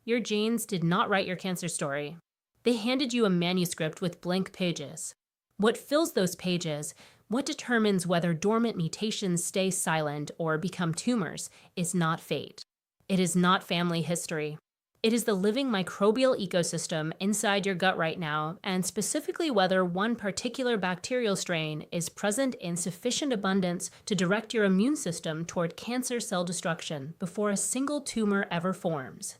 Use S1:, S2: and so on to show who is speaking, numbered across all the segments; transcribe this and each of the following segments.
S1: Your genes did not write your cancer story. They handed you a manuscript with blank pages. What fills those pages, what determines whether dormant mutations stay silent or become tumors, is not fate. It is not family history. It is the living microbial ecosystem inside your gut right now, and specifically whether one particular bacterial strain is present in sufficient abundance to direct your immune system toward cancer cell destruction before a single tumor ever forms.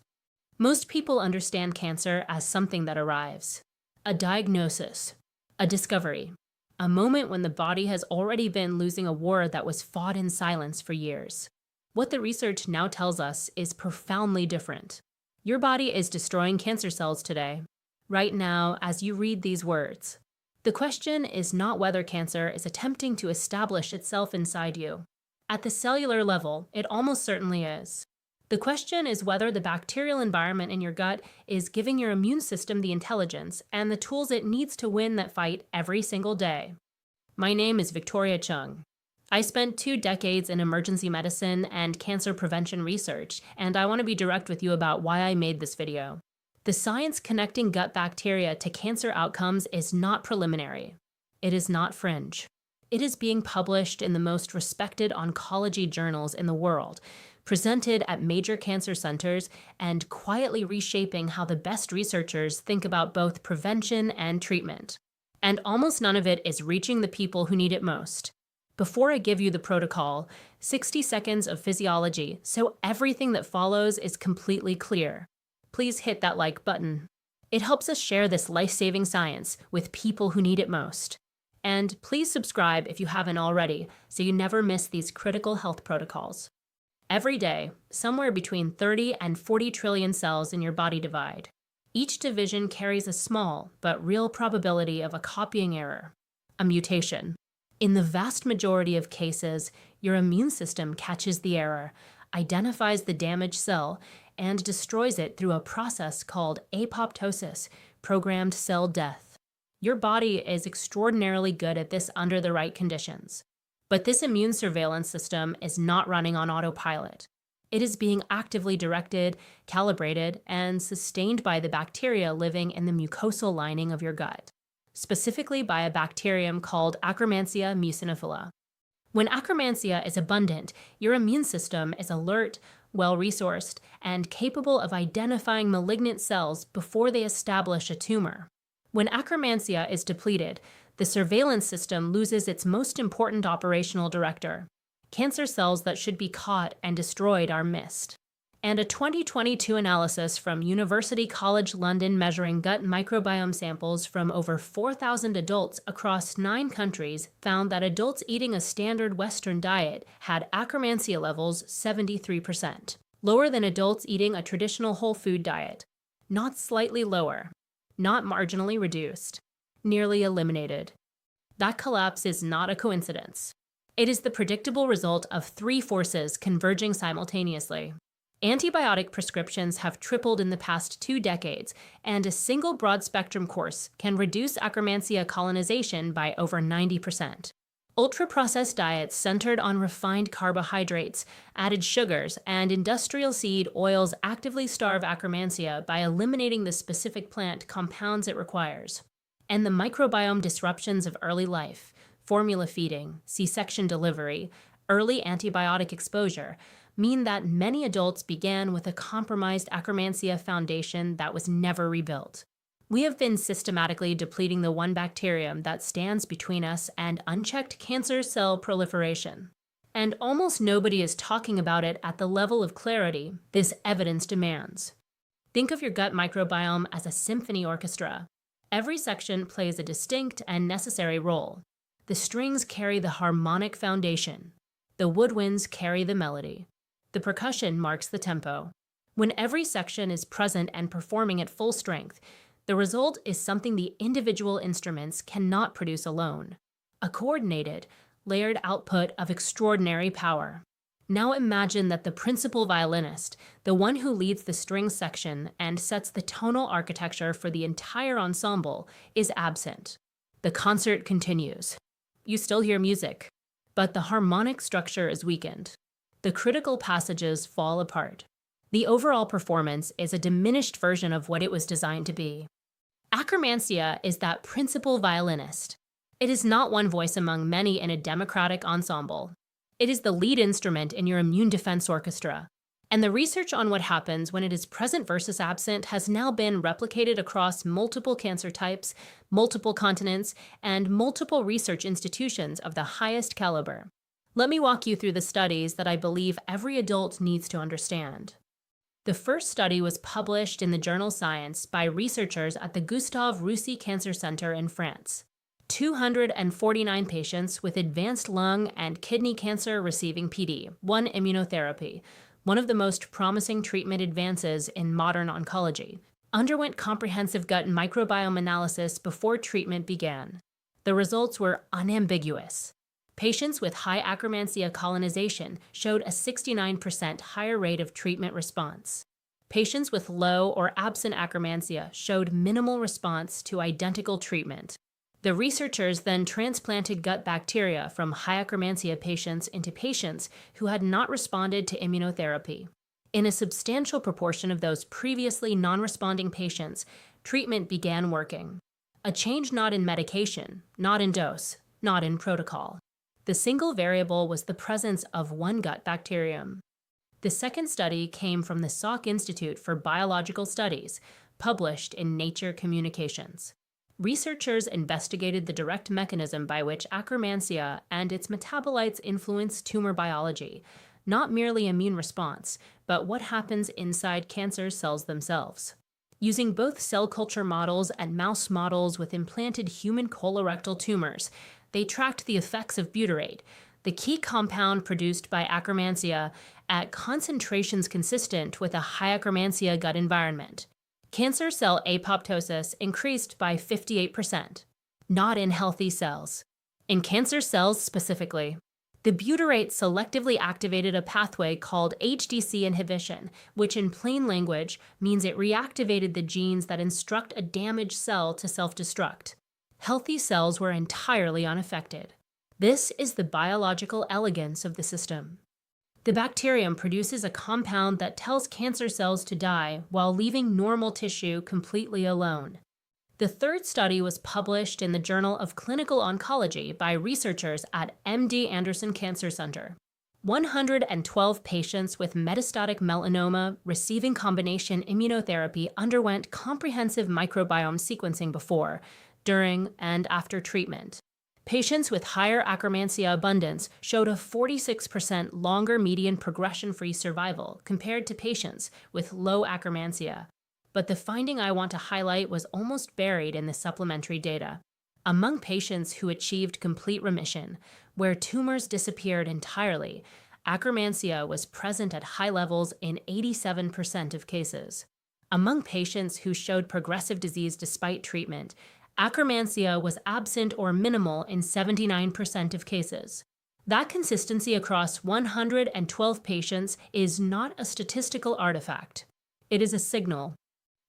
S1: Most people understand cancer as something that arrives, a diagnosis, a discovery, a moment when the body has already been losing a war that was fought in silence for years. What the research now tells us is profoundly different. Your body is destroying cancer cells today, right now as you read these words. The question is not whether cancer is attempting to establish itself inside you. At the cellular level, it almost certainly is. The question is whether the bacterial environment in your gut is giving your immune system the intelligence and the tools it needs to win that fight every single day. My name is Victoria Chung. I spent 2 decades in emergency medicine and cancer prevention research, and I want to be direct with you about why I made this video. The science connecting gut bacteria to cancer outcomes is not preliminary. It is not fringe. It is being published in the most respected oncology journals in the world, presented at major cancer centers, and quietly reshaping how the best researchers think about both prevention and treatment. And almost none of it is reaching the people who need it most. Before I give you the protocol, 60 seconds of physiology, so everything that follows is completely clear. Please hit that like button. It helps us share this life-saving science with people who need it most. And please subscribe if you haven't already, so you never miss these critical health protocols. Every day, somewhere between 30 and 40 trillion cells in your body divide. Each division carries a small but real probability of a copying error, a mutation. In the vast majority of cases, your immune system catches the error, identifies the damaged cell, and destroys it through a process called apoptosis, programmed cell death. Your body is extraordinarily good at this under the right conditions. But this immune surveillance system is not running on autopilot. It is being actively directed, calibrated, and sustained by the bacteria living in the mucosal lining of your gut, specifically by a bacterium called Akkermansia muciniphila. When Akkermansia is abundant, your immune system is alert, well-resourced, and capable of identifying malignant cells before they establish a tumor. When Akkermansia is depleted, the surveillance system loses its most important operational director. Cancer cells that should be caught and destroyed are missed. And a 2022 analysis from University College London measuring gut microbiome samples from over 4,000 adults across 9 countries found that adults eating a standard Western diet had Akkermansia levels 73%, lower than adults eating a traditional whole food diet. Not slightly lower, not marginally reduced, nearly eliminated. That collapse is not a coincidence. It is the predictable result of 3 forces converging simultaneously. Antibiotic prescriptions have tripled in the past 2 decades, and a single broad-spectrum course can reduce Akkermansia colonization by over 90%. Ultra-processed diets centered on refined carbohydrates, added sugars, and industrial seed oils actively starve Akkermansia by eliminating the specific plant compounds it requires. And the microbiome disruptions of early life, formula feeding, C-section delivery, early antibiotic exposure, mean that many adults began with a compromised Akkermansia foundation that was never rebuilt. We have been systematically depleting the one bacterium that stands between us and unchecked cancer cell proliferation. And almost nobody is talking about it at the level of clarity this evidence demands. Think of your gut microbiome as a symphony orchestra. Every section plays a distinct and necessary role. The strings carry the harmonic foundation. The woodwinds carry the melody. The percussion marks the tempo. When every section is present and performing at full strength, the result is something the individual instruments cannot produce alone. A coordinated, layered output of extraordinary power. Now imagine that the principal violinist, the one who leads the string section and sets the tonal architecture for the entire ensemble, is absent. The concert continues. You still hear music, but the harmonic structure is weakened. The critical passages fall apart. The overall performance is a diminished version of what it was designed to be. Akkermansia is that principal violinist. It is not one voice among many in a democratic ensemble. It is the lead instrument in your immune defense orchestra. And the research on what happens when it is present versus absent has now been replicated across multiple cancer types, multiple continents, and multiple research institutions of the highest caliber. Let me walk you through the studies that I believe every adult needs to understand. The first study was published in the journal Science by researchers at the Gustave Roussy Cancer Center in France. 249 patients with advanced lung and kidney cancer receiving PD-1 immunotherapy, one of the most promising treatment advances in modern oncology, underwent comprehensive gut microbiome analysis before treatment began. The results were unambiguous. Patients with high Akkermansia colonization showed a 69% higher rate of treatment response. Patients with low or absent Akkermansia showed minimal response to identical treatment. The researchers then transplanted gut bacteria from high Akkermansia patients into patients who had not responded to immunotherapy. In a substantial proportion of those previously non-responding patients, treatment began working. A change not in medication, not in dose, not in protocol. The single variable was the presence of one gut bacterium. The second study came from the Salk Institute for Biological Studies, published in Nature Communications. Researchers investigated the direct mechanism by which Akkermansia and its metabolites influence tumor biology, not merely immune response, but what happens inside cancer cells themselves. Using both cell culture models and mouse models with implanted human colorectal tumors, they tracked the effects of butyrate, the key compound produced by Akkermansia, at concentrations consistent with a high Akkermansia gut environment. Cancer cell apoptosis increased by 58%, not in healthy cells. In cancer cells specifically, the butyrate selectively activated a pathway called HDC inhibition, which in plain language means it reactivated the genes that instruct a damaged cell to self-destruct. Healthy cells were entirely unaffected. This is the biological elegance of the system. The bacterium produces a compound that tells cancer cells to die while leaving normal tissue completely alone. The third study was published in the Journal of Clinical Oncology by researchers at MD Anderson Cancer Center. 112 patients with metastatic melanoma receiving combination immunotherapy underwent comprehensive microbiome sequencing before, during, and after treatment. Patients with higher Akkermansia abundance showed a 46% longer median progression-free survival compared to patients with low Akkermansia. But the finding I want to highlight was almost buried in the supplementary data. Among patients who achieved complete remission, where tumors disappeared entirely, Akkermansia was present at high levels in 87% of cases. Among patients who showed progressive disease despite treatment, Akkermansia was absent or minimal in 79% of cases. That consistency across 112 patients is not a statistical artifact. It is a signal.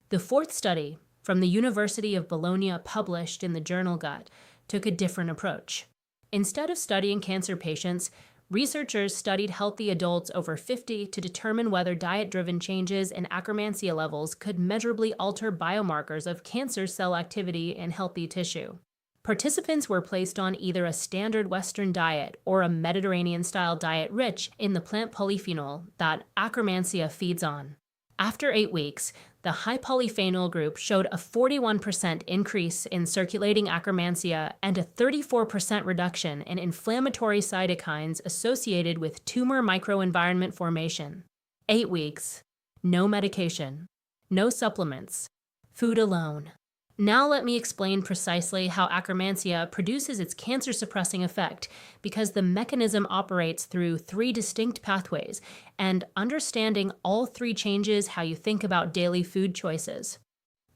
S1: The fourth study, from the University of Bologna published in the journal Gut, took a different approach. Instead of studying cancer patients, researchers studied healthy adults over 50 to determine whether diet-driven changes in Akkermansia levels could measurably alter biomarkers of cancer cell activity in healthy tissue. Participants were placed on either a standard Western diet or a Mediterranean-style diet rich in the plant polyphenol that Akkermansia feeds on. After 8 weeks, the high polyphenol group showed a 41% increase in circulating Akkermansia and a 34% reduction in inflammatory cytokines associated with tumor microenvironment formation. 8 weeks, no medication, no supplements, food alone. Now let me explain precisely how Akkermansia produces its cancer-suppressing effect, because the mechanism operates through 3 distinct pathways, and understanding all 3 changes how you think about daily food choices.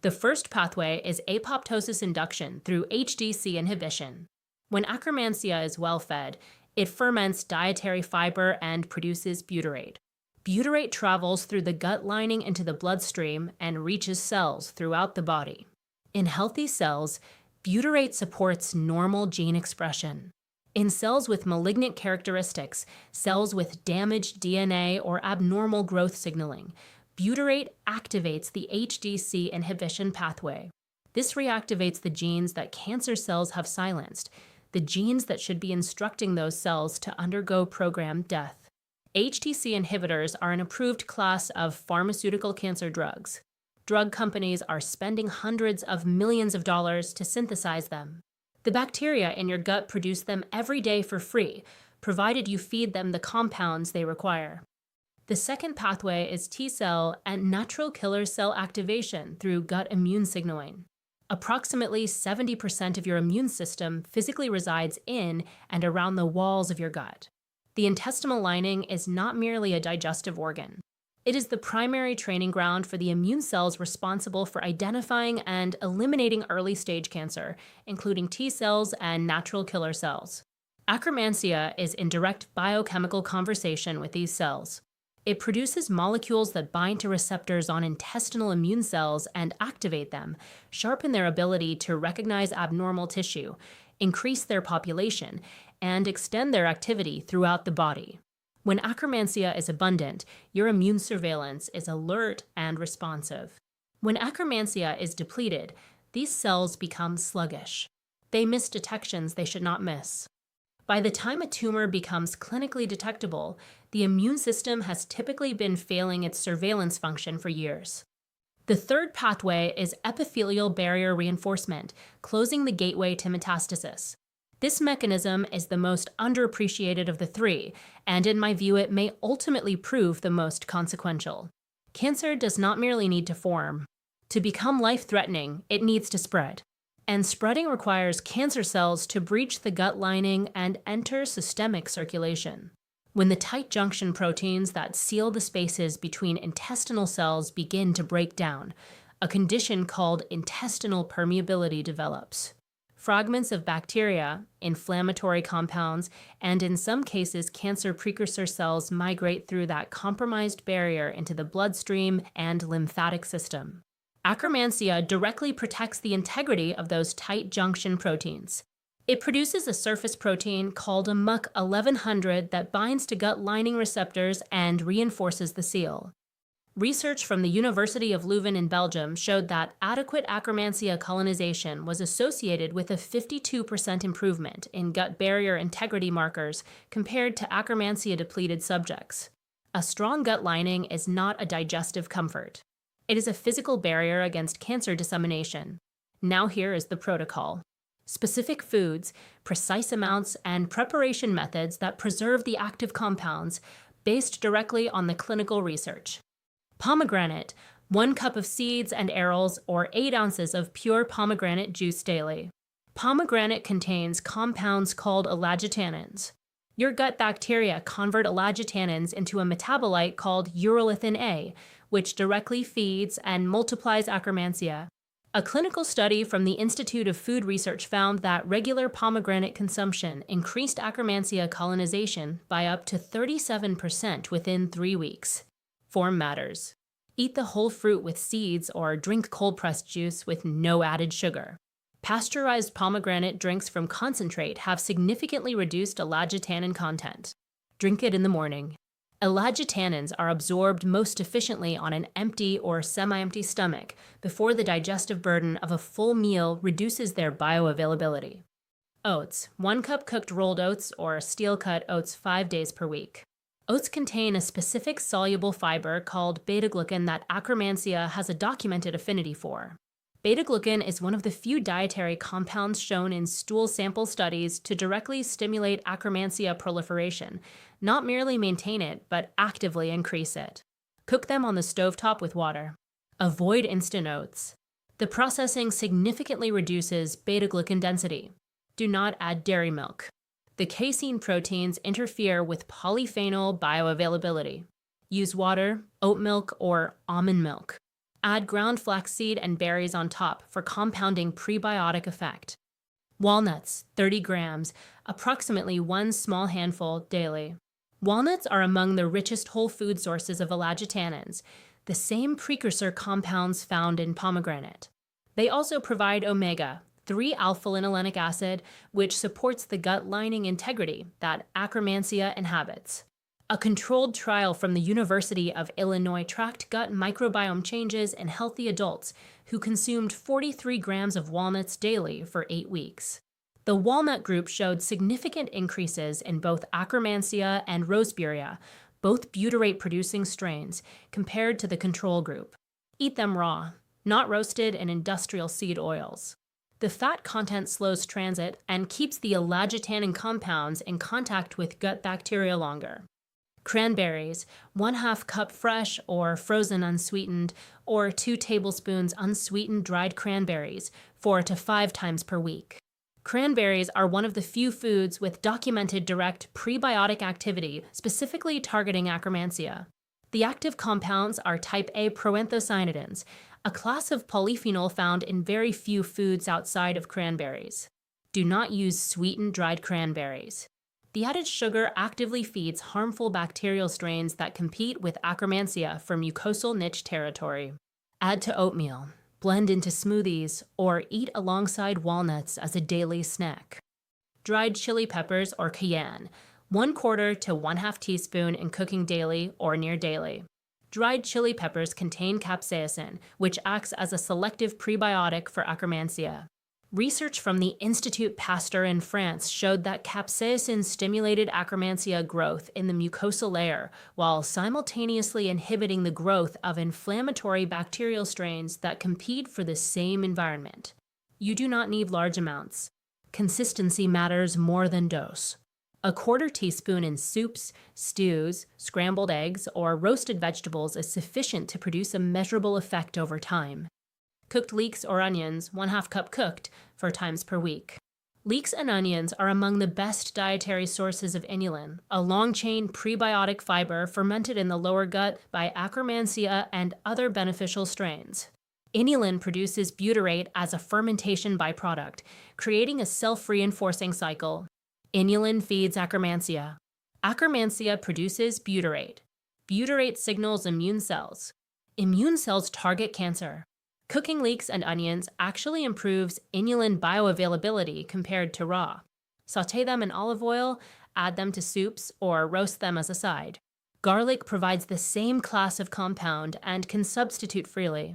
S1: The first pathway is apoptosis induction through HDC inhibition. When Akkermansia is well-fed, it ferments dietary fiber and produces butyrate. Butyrate travels through the gut lining into the bloodstream and reaches cells throughout the body. In healthy cells, butyrate supports normal gene expression. In cells with malignant characteristics, cells with damaged DNA or abnormal growth signaling, Butyrate activates the HDC inhibition pathway. This reactivates the genes that cancer cells have silenced, the genes that should be instructing those cells to undergo programmed death. HTC inhibitors are an approved class of pharmaceutical cancer drugs. Drug companies are spending hundreds of millions of dollars to synthesize them. The bacteria in your gut produce them every day for free, provided you feed them the compounds they require. The second pathway is T cell and natural killer cell activation through gut immune signaling. Approximately 70% of your immune system physically resides in and around the walls of your gut. The intestinal lining is not merely a digestive organ. It is the primary training ground for the immune cells responsible for identifying and eliminating early-stage cancer, including T cells and natural killer cells. Akkermansia is in direct biochemical conversation with these cells. It produces molecules that bind to receptors on intestinal immune cells and activate them, sharpen their ability to recognize abnormal tissue, increase their population, and extend their activity throughout the body. When Akkermansia is abundant, your immune surveillance is alert and responsive. When Akkermansia is depleted, these cells become sluggish. They miss detections they should not miss. By the time a tumor becomes clinically detectable, the immune system has typically been failing its surveillance function for years. The third pathway is epithelial barrier reinforcement, closing the gateway to metastasis. This mechanism is the most underappreciated of the three, and in my view, it may ultimately prove the most consequential. Cancer does not merely need to form. To become life-threatening, it needs to spread. And spreading requires cancer cells to breach the gut lining and enter systemic circulation. When the tight junction proteins that seal the spaces between intestinal cells begin to break down, a condition called intestinal permeability develops. Fragments of bacteria, inflammatory compounds, and in some cases cancer precursor cells migrate through that compromised barrier into the bloodstream and lymphatic system. Akkermansia directly protects the integrity of those tight junction proteins. It produces a surface protein called a MUC1100 that binds to gut lining receptors and reinforces the seal. Research from the University of Leuven in Belgium showed that adequate Akkermansia colonization was associated with a 52% improvement in gut barrier integrity markers compared to Akkermansia-depleted subjects. A strong gut lining is not a digestive comfort. It is a physical barrier against cancer dissemination. Now here is the protocol. Specific foods, precise amounts, and preparation methods that preserve the active compounds based directly on the clinical research. Pomegranate, 1 cup of seeds and arils or 8 ounces of pure pomegranate juice daily. Pomegranate contains compounds called elagitannins. Your gut bacteria convert elagitannins into a metabolite called urolithin A, which directly feeds and multiplies Akkermansia. A clinical study from the Institute of Food Research found that regular pomegranate consumption increased Akkermansia colonization by up to 37% within 3 weeks. Form matters. Eat the whole fruit with seeds or drink cold-pressed juice with no added sugar. Pasteurized pomegranate drinks from concentrate have significantly reduced elagitannin content. Drink it in the morning. Elagitannins are absorbed most efficiently on an empty or semi-empty stomach before the digestive burden of a full meal reduces their bioavailability. Oats, 1 cup cooked rolled oats or steel-cut oats 5 days per week. Oats contain a specific soluble fiber called beta-glucan that Akkermansia has a documented affinity for. Beta-glucan is one of the few dietary compounds shown in stool sample studies to directly stimulate Akkermansia proliferation, not merely maintain it, but actively increase it. Cook them on the stovetop with water. Avoid instant oats. The processing significantly reduces beta-glucan density. Do not add dairy milk. The casein proteins interfere with polyphenol bioavailability. Use water, oat milk, or almond milk. Add ground flaxseed and berries on top for compounding prebiotic effect. Walnuts, 30 grams, approximately 1 small handful daily. Walnuts are among the richest whole food sources of elagitannins, the same precursor compounds found in pomegranate. They also provide omega, 3-alpha-linolenic acid, which supports the gut lining integrity that Akkermansia inhabits. A controlled trial from the University of Illinois tracked gut microbiome changes in healthy adults who consumed 43 grams of walnuts daily for 8 weeks. The walnut group showed significant increases in both Akkermansia and Roseburia, both butyrate-producing strains, compared to the control group. Eat them raw, not roasted in industrial seed oils. The fat content slows transit and keeps the elagitanin compounds in contact with gut bacteria longer. Cranberries, 1/2 cup fresh or frozen unsweetened, or 2 tablespoons unsweetened dried cranberries, 4 to 5 times per week. Cranberries are one of the few foods with documented direct prebiotic activity, specifically targeting Akkermansia. The active compounds are type A proanthocyanidins, a class of polyphenol found in very few foods outside of cranberries. Do not use sweetened dried cranberries. The added sugar actively feeds harmful bacterial strains that compete with Akkermansia for mucosal niche territory. Add to oatmeal, blend into smoothies, or eat alongside walnuts as a daily snack. Dried chili peppers or cayenne, 1/4 to 1/2 teaspoon in cooking daily or near daily. Dried chili peppers contain capsaicin, which acts as a selective prebiotic for Akkermansia. Research from the Institut Pasteur in France showed that capsaicin stimulated Akkermansia growth in the mucosal layer while simultaneously inhibiting the growth of inflammatory bacterial strains that compete for the same environment. You do not need large amounts. Consistency matters more than dose. A 1/4 teaspoon in soups, stews, scrambled eggs, or roasted vegetables is sufficient to produce a measurable effect over time. Cooked leeks or onions, 1/2 cup cooked, 4 times per week. Leeks and onions are among the best dietary sources of inulin, a long-chain prebiotic fiber fermented in the lower gut by Akkermansia and other beneficial strains. Inulin produces butyrate as a fermentation byproduct, creating a self-reinforcing cycle. Inulin feeds Akkermansia. Akkermansia produces butyrate. Butyrate signals immune cells. Immune cells target cancer. Cooking leeks and onions actually improves inulin bioavailability compared to raw. Sauté them in olive oil, add them to soups, or roast them as a side. Garlic provides the same class of compound and can substitute freely.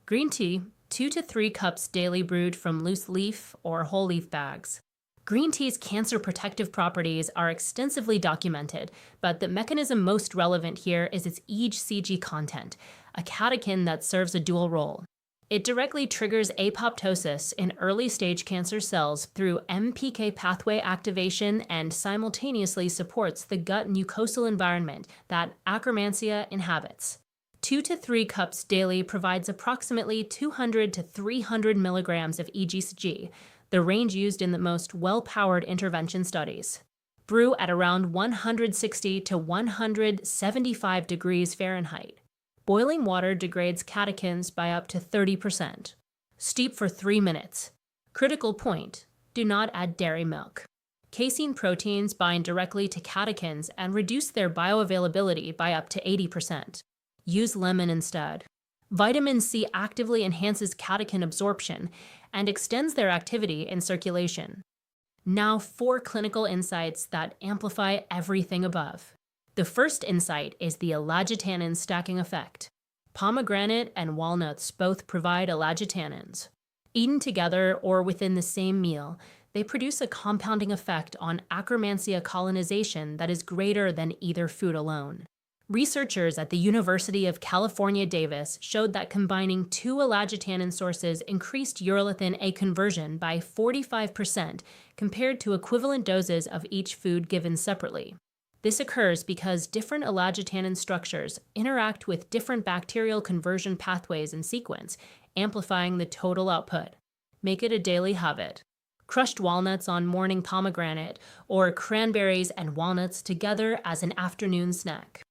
S1: Green tea, 2 to 3 cups daily brewed from loose leaf or whole leaf bags. Green tea's cancer protective properties are extensively documented, but the mechanism most relevant here is its EGCG content, a catechin that serves a dual role. It directly triggers apoptosis in early-stage cancer cells through MPK pathway activation and simultaneously supports the gut mucosal environment that Akkermansia inhabits. 2 to 3 cups daily provides approximately 200 to 300 milligrams of EGCG, the range used in the most well-powered intervention studies. Brew at around 160 to 175 degrees Fahrenheit. Boiling water degrades catechins by up to 30%. Steep for 3 minutes. Critical point: do not add dairy milk. Casein proteins bind directly to catechins and reduce their bioavailability by up to 80%. Use lemon instead. Vitamin C actively enhances catechin absorption and extends their activity in circulation. Now 4 clinical insights that amplify everything above. The first insight is the elagitanin stacking effect. Pomegranate and walnuts both provide elagitanins. Eaten together or within the same meal, they produce a compounding effect on Akkermansia colonization that is greater than either food alone. Researchers at the University of California, Davis showed that combining 2 elagitanin sources increased urolithin A conversion by 45% compared to equivalent doses of each food given separately. This occurs because different elagitanin structures interact with different bacterial conversion pathways in sequence, amplifying the total output. Make it a daily habit. Crushed walnuts on morning pomegranate, or cranberries and walnuts together as an afternoon snack.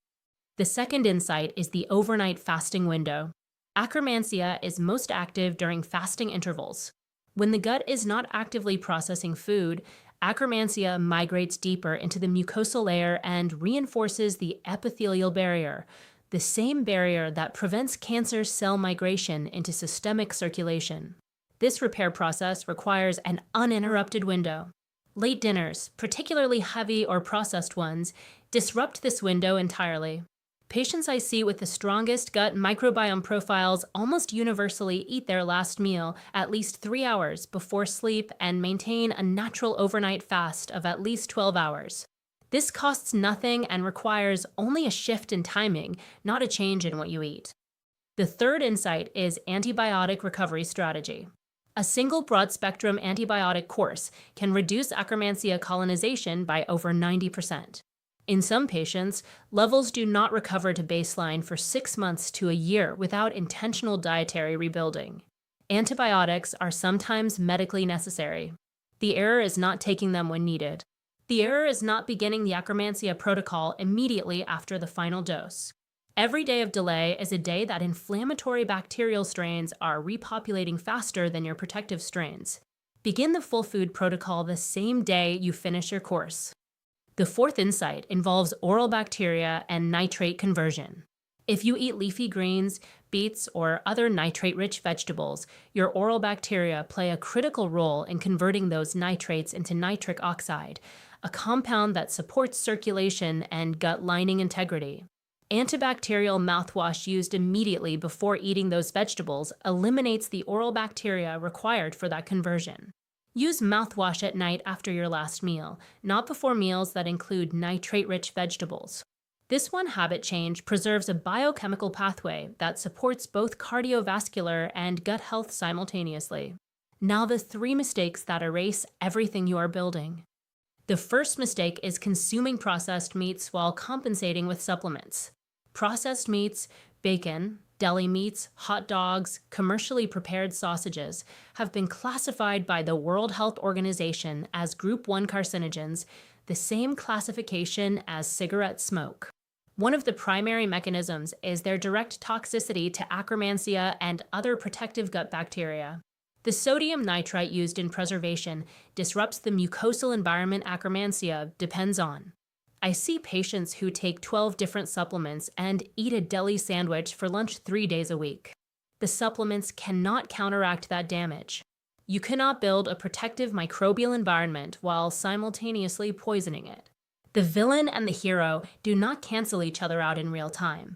S1: The second insight is the overnight fasting window. Akkermansia is most active during fasting intervals. When the gut is not actively processing food, Akkermansia migrates deeper into the mucosal layer and reinforces the epithelial barrier, the same barrier that prevents cancer cell migration into systemic circulation. This repair process requires an uninterrupted window. Late dinners, particularly heavy or processed ones, disrupt this window entirely. Patients I see with the strongest gut microbiome profiles almost universally eat their last meal at least 3 hours before sleep and maintain a natural overnight fast of at least 12 hours. This costs nothing and requires only a shift in timing, not a change in what you eat. The third insight is antibiotic recovery strategy. A single broad-spectrum antibiotic course can reduce Akkermansia colonization by over 90%. In some patients, levels do not recover to baseline for 6 months to a year without intentional dietary rebuilding. Antibiotics are sometimes medically necessary. The error is not taking them when needed. The error is not beginning the Akkermansia protocol immediately after the final dose. Every day of delay is a day that inflammatory bacterial strains are repopulating faster than your protective strains. Begin the full food protocol the same day you finish your course. The fourth insight involves oral bacteria and nitrate conversion. If you eat leafy greens, beets, or other nitrate-rich vegetables, your oral bacteria play a critical role in converting those nitrates into nitric oxide, a compound that supports circulation and gut lining integrity. Antibacterial mouthwash used immediately before eating those vegetables eliminates the oral bacteria required for that conversion. Use mouthwash at night after your last meal, not before meals that include nitrate-rich vegetables. This one habit change preserves a biochemical pathway that supports both cardiovascular and gut health simultaneously. Now the 3 mistakes that erase everything you are building. The first mistake is consuming processed meats while compensating with supplements. Processed meats, bacon, deli meats, hot dogs, commercially prepared sausages have been classified by the World Health Organization as Group 1 carcinogens, the same classification as cigarette smoke. One of the primary mechanisms is their direct toxicity to Akkermansia and other protective gut bacteria. The sodium nitrite used in preservation disrupts the mucosal environment Akkermansia depends on. I see patients who take 12 different supplements and eat a deli sandwich for lunch 3 days a week. The supplements cannot counteract that damage. You cannot build a protective microbial environment while simultaneously poisoning it. The villain and the hero do not cancel each other out in real time.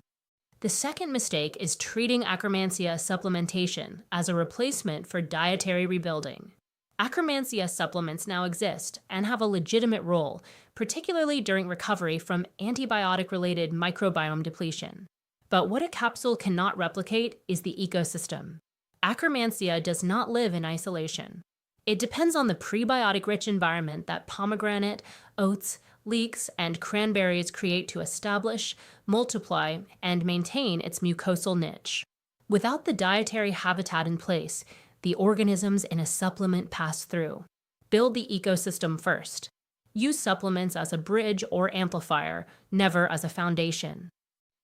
S1: The second mistake is treating Akkermansia supplementation as a replacement for dietary rebuilding. Akkermansia supplements now exist and have a legitimate role, particularly during recovery from antibiotic-related microbiome depletion. But what a capsule cannot replicate is the ecosystem. Akkermansia does not live in isolation. It depends on the prebiotic-rich environment that pomegranate, oats, leeks, and cranberries create to establish, multiply, and maintain its mucosal niche. Without the dietary habitat in place, the organisms in a supplement pass through. Build the ecosystem first. Use supplements as a bridge or amplifier, never as a foundation.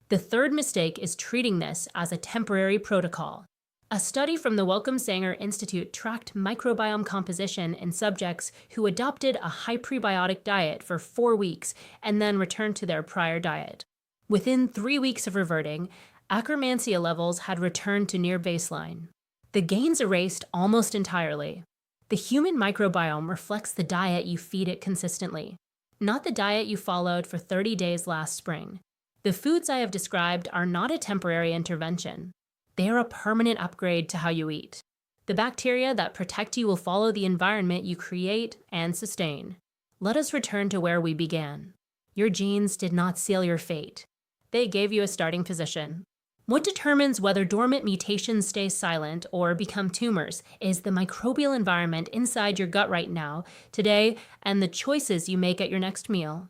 S1: The third mistake is treating this as a temporary protocol. A study from the Wellcome Sanger Institute tracked microbiome composition in subjects who adopted a high prebiotic diet for 4 weeks and then returned to their prior diet. Within 3 weeks of reverting, Akkermansia levels had returned to near baseline. The gains erased almost entirely. The human microbiome reflects the diet you feed it consistently, not the diet you followed for 30 days last spring. The foods I have described are not a temporary intervention. They are a permanent upgrade to how you eat. The bacteria that protect you will follow the environment you create and sustain. Let us return to where we began. Your genes did not seal your fate. They gave you a starting position. What determines whether dormant mutations stay silent or become tumors is the microbial environment inside your gut right now, today, and the choices you make at your next meal.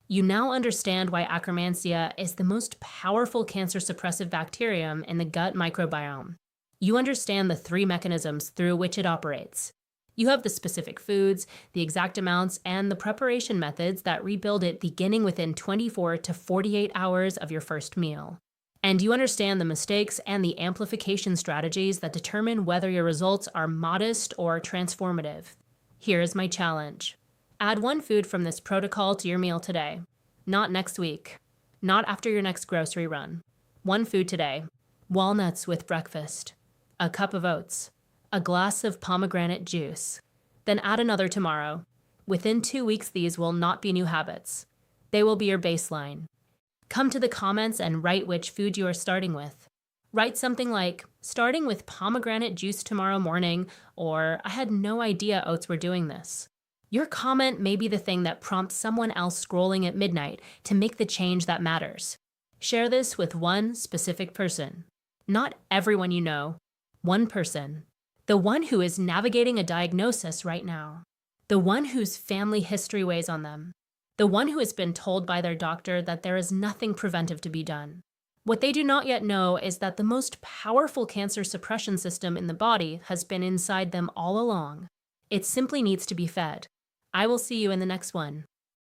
S1: You now understand why Akkermansia is the most powerful cancer-suppressive bacterium in the gut microbiome. You understand the 3 mechanisms through which it operates. You have the specific foods, the exact amounts, and the preparation methods that rebuild it beginning within 24 to 48 hours of your first meal. And you understand the mistakes and the amplification strategies that determine whether your results are modest or transformative. Here is my challenge. Add 1 food from this protocol to your meal today. Not next week. Not after your next grocery run. 1 food today. Walnuts with breakfast. A cup of oats. A glass of pomegranate juice. Then add another tomorrow. Within 2 weeks, these will not be new habits. They will be your baseline. Come to the comments and write which food you are starting with. Write something like, starting with pomegranate juice tomorrow morning, or I had no idea oats were doing this. Your comment may be the thing that prompts someone else scrolling at midnight to make the change that matters. Share this with one specific person. Not everyone you know. One person. The one who is navigating a diagnosis right now. The one whose family history weighs on them. The one who has been told by their doctor that there is nothing preventive to be done. What they do not yet know is that the most powerful cancer suppression system in the body has been inside them all along. It simply needs to be fed. I will see you in the next one.